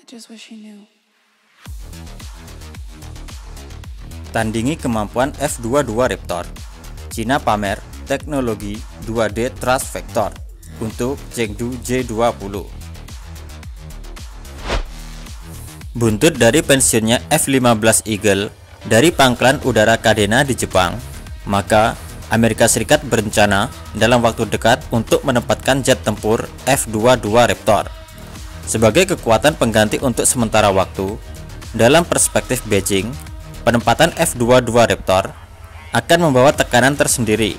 just wish he knew. Tandingi kemampuan F-22 Raptor, Cina pamer teknologi 2D Thrust Vector untuk Chengdu J-20. Buntut dari pensiunnya F-15 Eagle dari pangkalan udara Kadena di Jepang, maka Amerika Serikat berencana dalam waktu dekat untuk menempatkan jet tempur F-22 Raptor sebagai kekuatan pengganti untuk sementara waktu. Dalam perspektif Beijing, penempatan F-22 Raptor akan membawa tekanan tersendiri.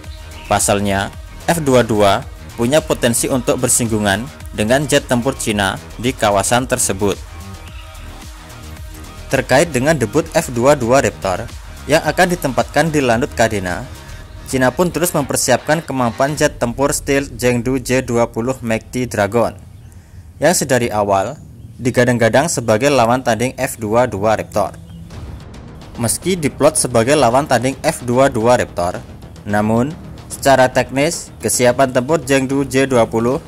Pasalnya, F-22 punya potensi untuk bersinggungan dengan jet tempur Cina di kawasan tersebut. Terkait dengan debut F-22 Raptor yang akan ditempatkan di Lanut Kadena, Cina pun terus mempersiapkan kemampuan jet tempur stealth Chengdu J-20 Mighty Dragon yang sedari awal digadang-gadang sebagai lawan tanding F-22 Raptor. Meski diplot sebagai lawan tanding F-22 Raptor, namun secara teknis kesiapan tempur Chengdu J-20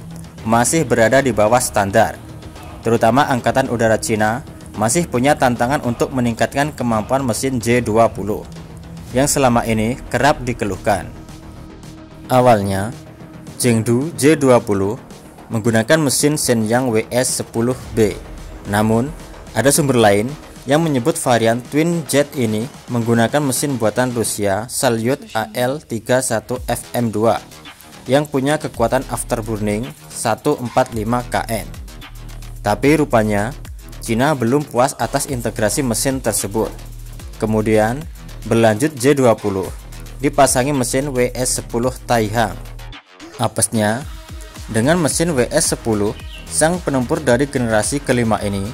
masih berada di bawah standar. Terutama Angkatan Udara Cina masih punya tantangan untuk meningkatkan kemampuan mesin J-20 yang selama ini kerap dikeluhkan. Awalnya, Chengdu J-20 menggunakan mesin Shenyang WS-10B, namun ada sumber lain yang menyebut varian twin jet ini menggunakan mesin buatan Rusia Salyut AL-31FM2 yang punya kekuatan afterburning 145 kN. Tapi rupanya Cina belum puas atas integrasi mesin tersebut. Kemudian berlanjut J-20 dipasangi mesin WS-10 Taihang. Apesnya, dengan mesin WS-10, sang penempur dari generasi kelima ini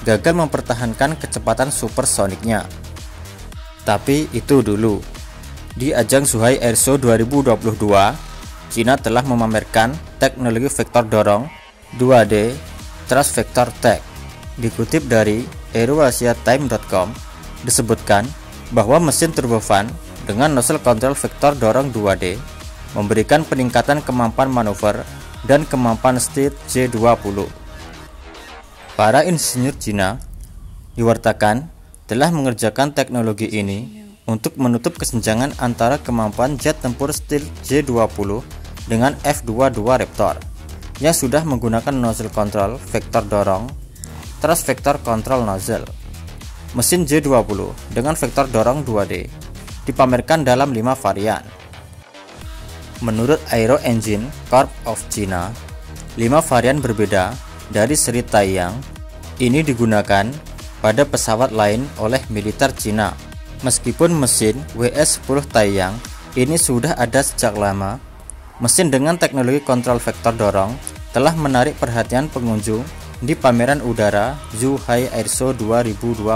gagal mempertahankan kecepatan supersoniknya. Tapi itu dulu. Di ajang Zhuhai Airshow 2022, Cina telah memamerkan teknologi vektor dorong 2D Thrust Vector Tech. Dikutip dari AeroAsiaTime.com, disebutkan bahwa mesin turbofan dengan nozzle control vektor dorong 2D memberikan peningkatan kemampuan manuver dan kemampuan stealth J-20. Para insinyur Cina diwartakan telah mengerjakan teknologi ini untuk menutup kesenjangan antara kemampuan jet tempur stealth J-20 dengan F-22 Raptor yang sudah menggunakan nozzle control vektor dorong Thrust Vector Control Nozzle. Mesin J-20 dengan vektor dorong 2D dipamerkan dalam 5 varian. Menurut Aero Engine Corp of China, 5 varian berbeda dari seri Taiyang ini digunakan pada pesawat lain oleh militer Cina. Meskipun mesin WS-10 Taiyang ini sudah ada sejak lama, mesin dengan teknologi kontrol vektor dorong telah menarik perhatian pengunjung di pameran udara Zhuhai Airshow 2022.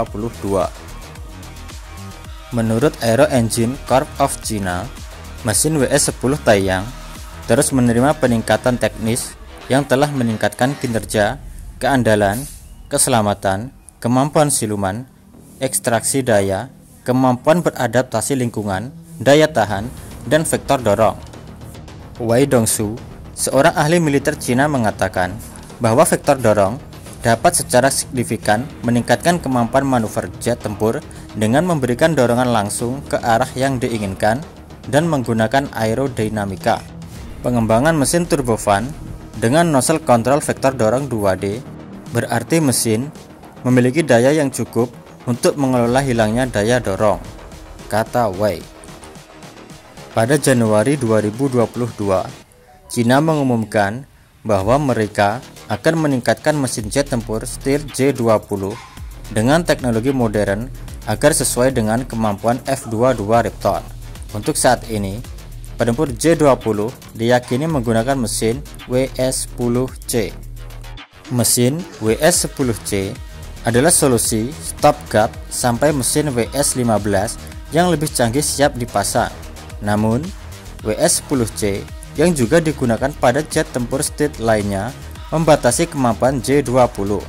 Menurut Aero Engine Corp of China, mesin WS-10 Taiyang terus menerima peningkatan teknis yang telah meningkatkan kinerja, keandalan, keselamatan, kemampuan siluman, ekstraksi daya, kemampuan beradaptasi lingkungan, daya tahan, dan vektor dorong. Wei Dongsu, seorang ahli militer Cina, mengatakan bahwa vektor dorong dapat secara signifikan meningkatkan kemampuan manuver jet tempur dengan memberikan dorongan langsung ke arah yang diinginkan dan menggunakan aerodinamika. Pengembangan mesin turbofan dengan nozzle control vektor dorong 2D berarti mesin memiliki daya yang cukup untuk mengelola hilangnya daya dorong, kata Wei. Pada Januari 2022, Cina mengumumkan bahwa mereka akan meningkatkan mesin jet tempur stealth J-20 dengan teknologi modern agar sesuai dengan kemampuan F-22 Raptor. Untuk saat ini, penempur J-20 diyakini menggunakan mesin WS-10C. Mesin WS-10C adalah solusi stopgap sampai mesin WS-15 yang lebih canggih siap dipasang. Namun, WS-10C yang juga digunakan pada jet tempur stealth lainnya membatasi kemampuan J-20.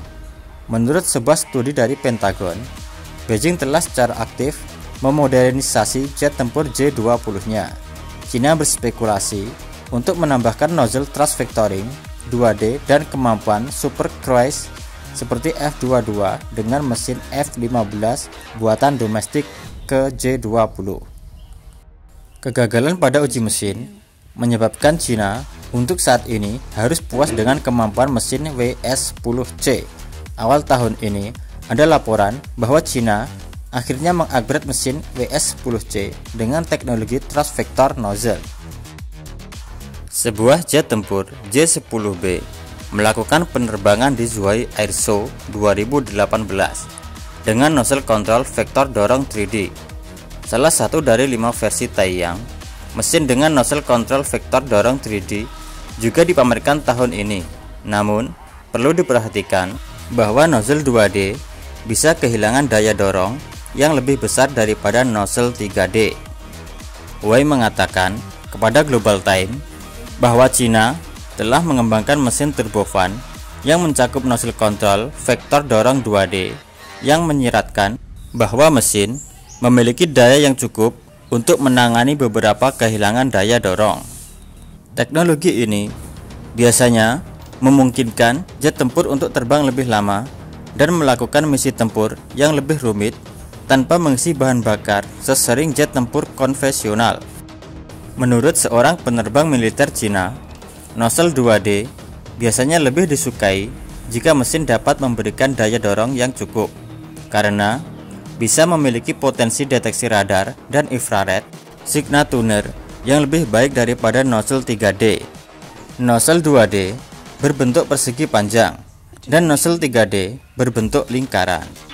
Menurut sebuah studi dari Pentagon, Beijing telah secara aktif memodernisasi jet tempur J-20-nya. Cina berspekulasi untuk menambahkan nozzle thrust vectoring 2D dan kemampuan super cruise seperti F-22 dengan mesin F-15 buatan domestik ke J-20. Kegagalan pada uji mesin menyebabkan Cina untuk saat ini harus puas dengan kemampuan mesin WS-10C. Awal tahun ini ada laporan bahwa Cina akhirnya mengupgrade mesin WS-10C dengan teknologi thrust vector nozzle. Sebuah jet tempur J-10B melakukan penerbangan di Zhuhai Airshow 2018 dengan nozzle control vektor dorong 3D. Salah satu dari 5 versi Taiyang, mesin dengan nozzle control vektor dorong 3D juga dipamerkan tahun ini. Namun, perlu diperhatikan bahwa nozzle 2D bisa kehilangan daya dorong yang lebih besar daripada nozzle 3D. Wei mengatakan kepada Global Time bahwa Cina telah mengembangkan mesin turbofan yang mencakup nozzle control vektor dorong 2D yang menyiratkan bahwa mesin memiliki daya yang cukup untuk menangani beberapa kehilangan daya dorong. Teknologi ini biasanya memungkinkan jet tempur untuk terbang lebih lama dan melakukan misi tempur yang lebih rumit tanpa mengisi bahan bakar sesering jet tempur konvensional. Menurut seorang penerbang militer Cina, nozzle 2D biasanya lebih disukai jika mesin dapat memberikan daya dorong yang cukup, karena bisa memiliki potensi deteksi radar dan infrared signal tuner yang lebih baik daripada nozzle 3D. Nozzle 2D berbentuk persegi panjang dan nozzle 3D berbentuk lingkaran.